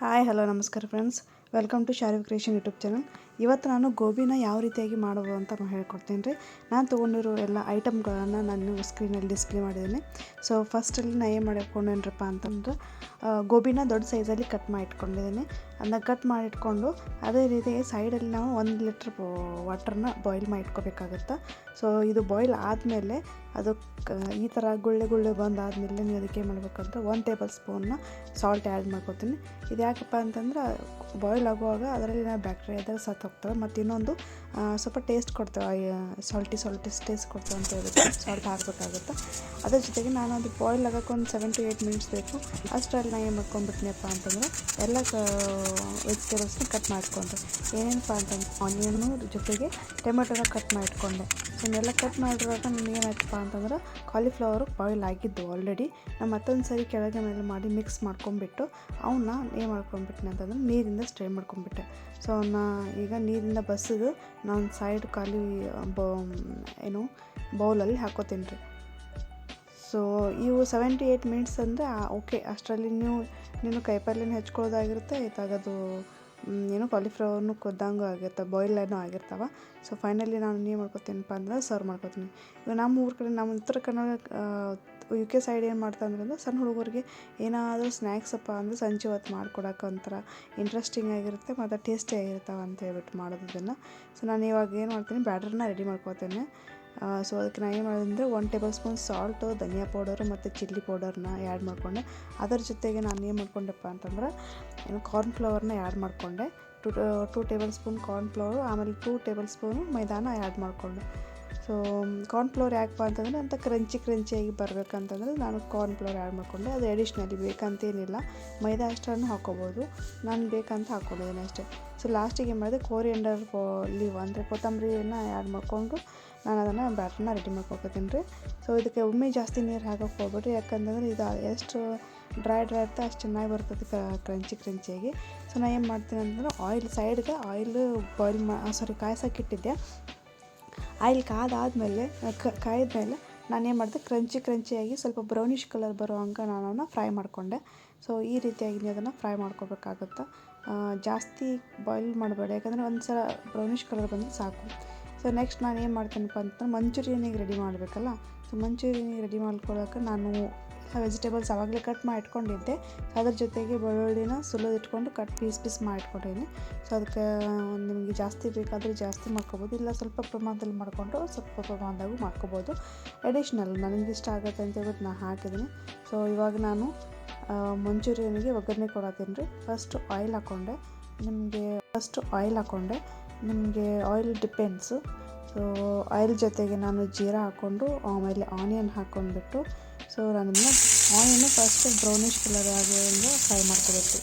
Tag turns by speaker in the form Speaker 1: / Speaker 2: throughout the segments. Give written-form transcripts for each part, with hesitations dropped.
Speaker 1: Hi hello ನಮಸ್ಕಾರ friends, welcome to Shariv creation YouTube channel. ಇವತ್ತು ನಾನು ಗೋಬಿನ ಯಾವ ರೀತಿಯಾಗಿ ಮಾಡೋದು ಅಂತ ಹೇಳ್ಕೊಡ್ತೀನಿ ರೀ. ನಾನು ತೊಗೊಂಡಿರೋ ಎಲ್ಲ ಐಟಮ್ಗಳನ್ನು ನಾನು ಸ್ಕ್ರೀನಲ್ಲಿ ಡಿಸ್ಪ್ಲೇ ಮಾಡಿದ್ದೀನಿ. ಸೊ ಫಸ್ಟಲ್ಲಿ ನಾನು ಏನು ಮಾಡಿಟ್ಕೊಂಡೇನ್ರಪ್ಪ ಅಂತಂದ್ರೆ ಗೋಬಿನ ದೊಡ್ಡ ಸೈಜಲ್ಲಿ ಕಟ್ ಮಾಡಿ ಇಟ್ಕೊಂಡಿದ್ದೀನಿ. ಅದನ್ನ ಕಟ್ ಮಾಡಿ ಇಟ್ಕೊಂಡು ಅದೇ ರೀತಿ ಸೈಡಲ್ಲಿ ನಾವು 1 ಲೀಟ್ರ್ ವಾಟರ್ನ ಬಾಯ್ಲ್ ಮಾಡಿ ಇಟ್ಕೋಬೇಕಾಗುತ್ತೆ. ಸೊ ಇದು ಬಾಯ್ಲ್ ಆದಮೇಲೆ ಅದು ಈ ಥರ ಗುಳ್ಳೆ ಬಂದಾದಮೇಲೆ ನೀವು ಅದಕ್ಕೆ ಏನು ಮಾಡಬೇಕಂತ 1 ಟೇಬಲ್ ಸ್ಪೂನ್ನ ಸಾಲ್ಟ್ ಆ್ಯಡ್ ಮಾಡ್ಕೊತೀನಿ. ಇದು ಯಾಕಪ್ಪ ಅಂತಂದ್ರೆ ಬಾಯ್ಲ್ ಆಗುವಾಗ ಅದರಲ್ಲಿ ಬ್ಯಾಕ್ಟೀರಿಯಾ ಇದ್ದರೆ ಸತ್ತು ಹೋಗ್ತವೆ, ಮತ್ತು ಇನ್ನೊಂದು ಸ್ವಲ್ಪ ಟೇಸ್ಟ್ ಕೊಡ್ತೇವೆ, ಸಾಲ್ಟಿ ಟೇಸ್ಟ್ ಕೊಡ್ತೇವೆ ಅಂತ ಹೇಳ್ಬಿಟ್ಟು ಸಾಲ್ಟ್ ಹಾಕಬೇಕಾಗುತ್ತೆ. ಅದ್ರ ಜೊತೆಗೆ ನಾನು ಅದು ಬಾಯ್ಲ್ ಆಗೋಕ್ಕೆ ಒಂದು 7 to 8 ಮಿನಿಟ್ಸ್ ಬೇಕು. ಅಷ್ಟರಲ್ಲಿ ನಾನು ಏನು ಮಾಡ್ಕೊಂಡ್ಬಿಟ್ನಪ್ಪ ಅಂತಂದ್ರೆ ಎಲ್ಲ ವೆಜಿಟೇಬಲ್ಸ್ನ ಕಟ್ ಮಾಡ್ಕೊಂಡ್ರೆ ಏನೇನಪ್ಪ ಅಂತಂದ್ರೆ ಆನಿಯನು ಜೊತೆಗೆ ಟೊಮೆಟೊನ ಕಟ್ ಮಾಡಿಟ್ಕೊಂಡೆ. ಸೊ ಇವನ್ನೆಲ್ಲ ಕಟ್ ಮಾಡಿರುವಾಗ ನನಗೆ ಏನಾಯ್ತಪ್ಪ ಅಂತಂದ್ರೆ ಕಾಲಿಫ್ಲವರು ಬಾಯ್ಲ್ ಆಗಿದ್ದು ಆಲ್ರೆಡಿ. ನಾನು ಮತ್ತೊಂದು ಸರಿ ಕೆಳಗೆ ಮೇಲೆ ಮಾಡಿ ಮಿಕ್ಸ್ ಮಾಡ್ಕೊಂಡ್ಬಿಟ್ಟು ಅವನ್ನ ಏನು ಮಾಡ್ಕೊಂಡ್ಬಿಟ್ಟೆ ಅಂತಂದ್ರೆ ನೀರಿಂದ ಸ್ಟ್ರೈನ್ ಮಾಡ್ಕೊಂಡ್ಬಿಟ್ಟೆ. ಸೊ ಅವನ್ನ ಈಗ ನೀರಿಂದ ಬಸಿದು ನಾನು ಸೈಡ್ ಬೌಲಲ್ಲಿ ಹಾಕೋತೀನಿ ರೀ. ಸೊ ಇವು 7 to 8 ಮಿನಿಟ್ಸ್ ಅಂದರೆ ಓಕೆ. ಅಷ್ಟರಲ್ಲಿ ನೀನು ಕೈಪಲ್ಯನ ಹೆಚ್ಕೊಳ್ಳೋದಾಗಿರುತ್ತೆ, ಇತ್ತಾಗದು ಕಾಲಿಫ್ಲವರ್ನು ಕೊದ್ದಂಗೂ ಆಗಿರ್ತಾವೆ, ಬಾಯ್ಲ್ ಏನೋ ಆಗಿರ್ತಾವೆ. ಸೊ ಫೈನಲಿ ನಾನು ಏನು ಮಾಡ್ಕೊತೀನಪ್ಪ ಅಂದ್ರೆ ಸರ್ವ್ ಮಾಡ್ಕೊತೀನಿ. ಈಗ ನಮ್ಮ ಊರ ಕಡೆ, ನಮ್ಮ ಉತ್ತರ ಕನ್ನಡ UK ಸೈಡ್ ಏನು ಮಾಡ್ತಾರಂದ್ರೆ ಸಣ್ಣ ಹುಡುಗರಿಗೆ ಏನಾದರೂ ಸ್ನ್ಯಾಕ್ಸಪ್ಪ ಅಂದರೆ ಸಂಜೆ ಹೊತ್ತು ಮಾಡ್ಕೊಡೋಕೆ ಒಂಥರ ಇಂಟ್ರೆಸ್ಟಿಂಗ್ ಆಗಿರುತ್ತೆ ಮತ್ತು ಟೇಸ್ಟಿ ಆಗಿರ್ತಾವೆ ಅಂತ ಹೇಳ್ಬಿಟ್ಟು ಮಾಡೋದನ್ನು. ಸೊ ನಾನು ಇವಾಗ ಏನು ಮಾಡ್ತೀನಿ, ಬ್ಯಾಟರ್ನ ರೆಡಿ ಮಾಡ್ಕೊತೇನೆ. ಸೊ ಅದಕ್ಕೆ ನಾನು ಏನು ಮಾಡಿದೆ, 1 ಟೇಬಲ್ ಸ್ಪೂನ್ ಸಾಲ್ಟು, ಧನಿಯಾ ಪೌಡರು ಮತ್ತು ಚಿಲ್ಲಿ ಪೌಡರ್ನ ಆ್ಯಡ್ ಮಾಡಿಕೊಂಡೆ. ಅದರ ಜೊತೆಗೆ ನಾನು ಏನು ಮಾಡ್ಕೊಂಡೆಪ್ಪ ಅಂತಂದ್ರೆ ಕಾರ್ನ್ಫ್ಲವರ್ನ ಆ್ಯಡ್ ಮಾಡಿಕೊಂಡೆ. 2 ಟೇಬಲ್ ಸ್ಪೂನ್ ಕಾರ್ನ್ಫ್ಲವರು, ಆಮೇಲೆ 2 ಟೇಬಲ್ ಸ್ಪೂನು ಮೈದಾನ ಆ್ಯಡ್ ಮಾಡಿಕೊಂಡೆ. ಸೊ ಕಾರ್ನ್ಫ್ಲವರ್ ಯಾಕಪ್ಪ ಅಂತಂದರೆ ಅಂತ ಕ್ರಂಚಿಯಾಗಿ ಬರಬೇಕಂತಂದ್ರೆ ನಾನು ಕಾರ್ನ್ಫ್ಲವರ್ ಆ್ಯಡ್ ಮಾಡಿಕೊಂಡೆ. ಅದು ಎಡಿಷ್ನಲಿ ಬೇಕಂತೇನಿಲ್ಲ, ಮೈದಾ ಅಷ್ಟನ್ನು ಹಾಕ್ಕೋಬೋದು. ನಾನು ಬೇಕಂತ ಹಾಕ್ಕೊಂಡಿದ್ದೀನಿ ಅಷ್ಟೇ. ಸೊ ಲಾಸ್ಟಿಗೆ ಏನು ಮಾಡಿದೆ, ಕೋರಿಯಂಡರ್ ಲೀವ್ ಅಂದರೆ ಕೊತ್ತಂಬರಿನ ಆ್ಯಡ್ ಮಾಡಿಕೊಂಡು ನಾನು ಅದನ್ನು ಬ್ಯಾಟರ್ನ ರೆಡಿ ಮಾಡ್ಕೊತೀನಿ ರೀ. ಸೊ ಇದಕ್ಕೆ ಒಮ್ಮೆ ಜಾಸ್ತಿ ನೀರು ಹಾಕೋಕ್ಕೆ ಹೋಗ್ಬಿಟ್ರಿ, ಯಾಕಂತಂದ್ರೆ ಇದು ಎಷ್ಟು ಡ್ರೈ ಇರುತ್ತೆ ಅಷ್ಟು ಚೆನ್ನಾಗಿ ಬರ್ತದೆ ಕ್ರಂಚಿಯಾಗಿ. ಸೊ ನಾನು ಏನು ಮಾಡ್ತೀನಿ ಅಂತಂದ್ರೆ ಸೈಡ್ಗೆ ಆಯಿಲ್ ಕಾಯ್ಸೋಕ್ಕಿಟ್ಟಿದ್ದೆ. ಆಯಿಲ್ ಕಾದಾದಮೇಲೆ ಕಾಯ್ದ್ಮೇಲೆ ನಾನೇನು ಮಾಡಿದೆ, ಕ್ರಂಚಿಯಾಗಿ ಸ್ವಲ್ಪ ಬ್ರೌನಿಷ್ ಕಲರ್ ಬರೋ ಹಂಗೆ ನಾನು ಅದನ್ನು ಫ್ರೈ ಮಾಡಿಕೊಂಡೆ. ಸೊ ಈ ರೀತಿಯಾಗಿ ಅದನ್ನು ಫ್ರೈ ಮಾಡ್ಕೋಬೇಕಾಗುತ್ತೆ. ಜಾಸ್ತಿ ಬಾಯ್ಲ್ ಮಾಡಬೇಡಿ, ಯಾಕಂದರೆ ಒಂದು ಸಲ ಬ್ರೌನಿಷ್ ಕಲರ್ ಬಂದರೆ ಸಾಕು. ಸೊ ನೆಕ್ಸ್ಟ್ ನಾನು ಏನು ಮಾಡ್ತೀನಪ್ಪ ಅಂತಂದ್ರೆ ಮಂಚೂರಿಯನಿಗೆ ರೆಡಿ ಮಾಡಬೇಕಲ್ಲ. ಸೊ ಮಂಚೂರಿಯನಿಗೆ ರೆಡಿ ಮಾಡ್ಕೊಳ್ಳೋಕೆ ನಾನು ವೆಜಿಟೇಬಲ್ಸ್ ಆವಾಗಲೇ ಕಟ್ ಮಾಡಿ ಇಟ್ಕೊಂಡಿದ್ದೆ. ಸೊ ಅದ್ರ ಜೊತೆಗೆ ಬೆಳ್ಳುಳ್ಳಿನ ಸುಲಿದಿಟ್ಕೊಂಡು ಪೀಸ್ ಮಾಡಿ ಇಟ್ಕೊಂಡಿದ್ದೀನಿ. ಸೊ ಅದಕ್ಕೆ ನಿಮಗೆ ಜಾಸ್ತಿ ಬೇಕಾದರೆ ಜಾಸ್ತಿ ಮಾಡ್ಕೊಬೋದು, ಇಲ್ಲ ಸ್ವಲ್ಪ ಪ್ರಮಾಣದಲ್ಲಿ ಮಾಡಿಕೊಂಡು ಸ್ವಲ್ಪ ಪ್ರಮಾಣದಾಗೂ ಮಾಡ್ಕೊಬೋದು. ಎಡಿಷ್ನಲ್ ನನಗೆ ಇಷ್ಟ ಆಗುತ್ತೆ ಅಂತ ಹೇಳ್ಬಿಟ್ಟು ನಾನು ಹಾಕಿದ್ದೀನಿ. ಸೊ ಇವಾಗ ನಾನು ಮಂಚೂರಿಯನಿಗೆ ಒಗ್ಗರಣೆ ಕೊಡತ್ತೀನಿ ರೀ. ಫಸ್ಟು ಆಯಿಲ್ ಹಾಕ್ಕೊಂಡೆ. ನಿಮಗೆ ಆಯಿಲ್ ಡಿಪೆಂಡ್ಸು. ಸೊ ಆಯಿಲ್ ಜೊತೆಗೆ ನಾನು ಜೀರಾ ಹಾಕ್ಕೊಂಡು ಆಮೇಲೆ ಆನಿಯನ್ ಹಾಕ್ಕೊಂಡ್ಬಿಟ್ಟು, ಸೊ ನಾನಿನ್ನ ಆನಿಯನ್ನು ಫಸ್ಟ್ ಬ್ರೌನಿಷ್ ಕಲರ್ ಆಗೋದ್ರಿಂದ ಫ್ರೈ ಮಾಡ್ಕೋಬೇಕು.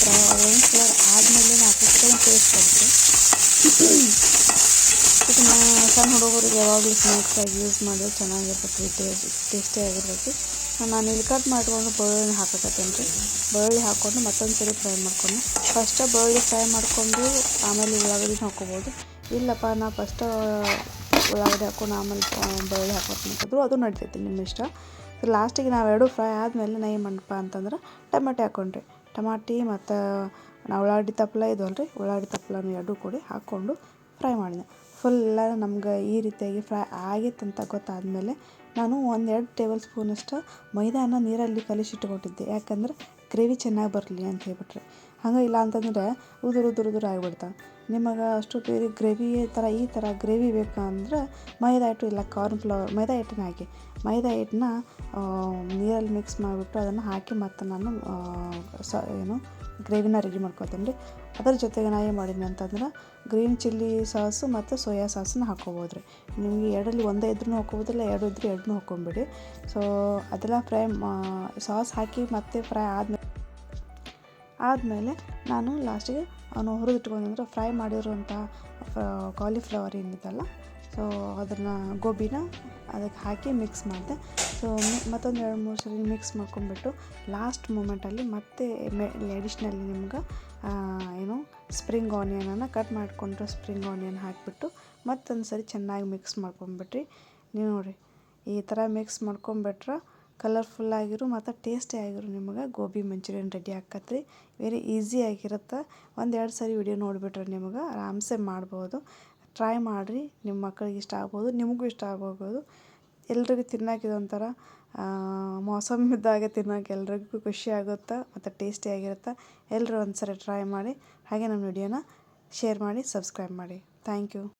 Speaker 1: ಬ್ರೌನಿಷ್ ಕಲರ್ ಆದಮೇಲೆ ಹಾಕಿಸ್ಕೊಂಡು ಟೇಸ್ಟ್ ಬರುತ್ತೆ. ಇದನ್ನು ಸಣ್ಣ ಹುಡುಗರಿಗೆ ಯಾವಾಗಲೂ ಸ್ನ್ಯಾಕ್ಸಾಗಿ ಯೂಸ್ ಮಾಡಿದ್ರೆ ಚೆನ್ನಾಗಿರ್ತೈತಿ, ಟೇಸ್ಟಿ ಆಗಿರ್ತೈತಿ. ನಾನು ಇಲ್ಲಿ ಕಟ್ ಮಾಡಿಕೊಂಡು ಬೆಳ್ಳುಳ್ಳಿ ಹಾಕಕತ್ತೀನಿ ರೀ. ಬೆಳ್ಳುಳ್ಳಿ ಹಾಕ್ಕೊಂಡು ಮತ್ತೊಂದು ಸರಿ ಫ್ರೈ ಮಾಡ್ಕೊಂಡು, ಫಸ್ಟು ಬೆಳ್ಳುಳ್ಳಿ ಫ್ರೈ ಮಾಡಿಕೊಂಡು ಆಮೇಲೆ ಉಳ್ಳಾಗಡ್ಡಿನ ಹಾಕ್ಕೋಬೋದು. ಇಲ್ಲಪ್ಪ ನಾ ಫಸ್ಟು ಉಳ್ಳಾಗಡ್ಡಿ ಹಾಕ್ಕೊಂಡು ಆಮೇಲೆ ಬೆಳ್ಳುಳ್ಳಿ ಹಾಕೋದು ಅದು ನಡಿತೈತಿ, ನಿಮ್ಮ ಇಷ್ಟ. ಸೊ ಲಾಸ್ಟಿಗೆ ನಾವೆರಡು ಫ್ರೈ ಆದಮೇಲೆ ನಾನು ಏನು ಮಾಡಪ್ಪ ಅಂತಂದ್ರೆ ಟೊಮೆಟೊ ಹಾಕ್ಕೊಂಡ್ರಿ. ಟಮಾಟಿ ಮತ್ತು ನಾವು ಉಳ್ಳಾಗಡ್ಡಿ ತಪ್ಪಲ ಇದ್ವಲ್ಲ ರೀ, ಉಳ್ಳಾಗಡ್ಡಿ ತಪ್ಪಲನ್ನು ಎರಡೂ ಕೂಡಿ ಹಾಕ್ಕೊಂಡು ಫ್ರೈ ಮಾಡಿದೆ. ಫುಲ್ಲ ನಮ್ಗೆ ಈ ರೀತಿಯಾಗಿ ಫ್ರೈ ಆಗಿತ್ತಂತ ಗೊತ್ತಾದಮೇಲೆ ನಾನು 1-2 ಟೇಬಲ್ ಸ್ಪೂನಷ್ಟು ಮೈದಾನ ನೀರಲ್ಲಿ ಕಲಿಸಿಟ್ಕೊಂಡಿದ್ದೆ, ಯಾಕಂದ್ರೆ ಗ್ರೇವಿ ಚೆನ್ನಾಗಿ ಬರಲಿ ಅಂತ ಹೇಳ್ಬಿಟ್ರೆ. ಹಂಗೆ ಇಲ್ಲ ಅಂತಂದರೆ ಉದುರು ಆಗಿಬಿಡ್ತಾವೆ. ನಿಮಗೆ ಅಷ್ಟು ಗ್ರೇವಿ ಈ ಥರ ಗ್ರೇವಿ ಬೇಕಂದ್ರೆ ಮೈದಾ ಹಿಟ್ಟನ್ನ ಹಾಕಿ ಮೈದಾ ಹಿಟ್ಟನ್ನ ನೀರಲ್ಲಿ ಮಿಕ್ಸ್ ಮಾಡಿಬಿಟ್ಟು ಅದನ್ನು ಹಾಕಿ ಮತ್ತು ನಾನು ಗ್ರೇವಿನ ರೆಡಿ ಮಾಡ್ಕೊತೀನಿ ರೀ. ಅದರ ಜೊತೆಗೆ ನಾನು ಏನು ಮಾಡಿದ್ದೀನಿ ಅಂತಂದ್ರೆ ಗ್ರೀನ್ ಚಿಲ್ಲಿ ಸಾಸು ಮತ್ತು ಸೋಯಾ ಸಾಸನ್ನ ಹಾಕ್ಕೋಬೋದು ರೀ. ನಿಮಗೆ ಎರಡರಲ್ಲಿ ಒಂದೇ ಇದ್ರೂ ಹಾಕ್ಕೋಬೋದಿಲ್ಲ, ಎರಡು ಇದ್ದರೆ ಎರಡನ್ನೂ ಹಾಕ್ಕೊಂಬಿಡಿ. ಸೊ ಅದೆಲ್ಲ ಸಾಸ್ ಹಾಕಿ ಮತ್ತೆ ಫ್ರೈ ಆದಮೇಲೆ ನಾನು ಲಾಸ್ಟಿಗೆ ಹುರಿದಿಟ್ಕೊಂಡ್ರೆ ಫ್ರೈ ಮಾಡಿರೋಂಥ ಕಾಲಿಫ್ಲವರ್ ಏನಿದೆಲ್ಲ, ಸೊ ಅದನ್ನು ಗೋಬಿನ ಅದಕ್ಕೆ ಹಾಕಿ ಮಿಕ್ಸ್ ಮಾಡಿದೆ. ಸೊ ಮತ್ತೊಂದು 2-3 ಸರಿ ಮಿಕ್ಸ್ ಮಾಡ್ಕೊಂಡ್ಬಿಟ್ಟು ಲಾಸ್ಟ್ ಮೂಮೆಂಟಲ್ಲಿ ಮತ್ತೆ ಎಡಿಷ್ನಲಿ ನಿಮ್ಗೆ ಸ್ಪ್ರಿಂಗ್ ಆನಿಯನನ್ನು ಕಟ್ ಮಾಡಿಕೊಂಡ್ರೆ ಸ್ಪ್ರಿಂಗ್ ಆನಿಯನ್ ಹಾಕಿಬಿಟ್ಟು ಮತ್ತೊಂದು ಸರಿ ಚೆನ್ನಾಗಿ ಮಿಕ್ಸ್ ಮಾಡ್ಕೊಂಡ್ಬಿಟ್ರಿ. ನೀವು ನೋಡಿರಿ, ಈ ಥರ ಮಿಕ್ಸ್ ಮಾಡ್ಕೊಂಬಿಟ್ರೆ ಕಲರ್ಫುಲ್ಲಾಗಿರು ಮತ್ತು ಟೇಸ್ಟಿ ಆಗಿರು ನಿಮಗೆ ಗೋಬಿ ಮಂಚೂರಿಯನ್ ರೆಡಿ ಆಕತ್ರಿ. ವೆರಿ ಈಸಿ ಆಗಿರುತ್ತೆ. 1-2 ಸರಿ ವಿಡಿಯೋ ನೋಡಿಬಿಟ್ರೆ ನಿಮಗೆ ಆರಾಮ್ಸೆ ಮಾಡ್ಬೋದು. ಟ್ರೈ ಮಾಡಿರಿ, ನಿಮ್ಮ ಮಕ್ಕಳಿಗೆ ಇಷ್ಟ ಆಗ್ಬೋದು, ನಿಮಗೂ ಇಷ್ಟ ಆಗ್ಬೋದು. ಎಲ್ರಿಗೂ ತಿನ್ನೋಕೆ ಇದೊಂಥರ ಮೌಸಮ್ಮಿದ್ದಾಗೆ ತಿನ್ನೋಕೆ ಎಲ್ರಿಗೂ ಖುಷಿ ಆಗುತ್ತೆ ಮತ್ತು ಟೇಸ್ಟಿಯಾಗಿರುತ್ತೆ. ಎಲ್ಲರೂ ಒಂದು ಸರಿ ಟ್ರೈ ಮಾಡಿ. ಹಾಗೆ ನಮ್ಮ ವಿಡಿಯೋನ ಶೇರ್ ಮಾಡಿ, ಸಬ್ಸ್ಕ್ರೈಬ್ ಮಾಡಿ. Thank you.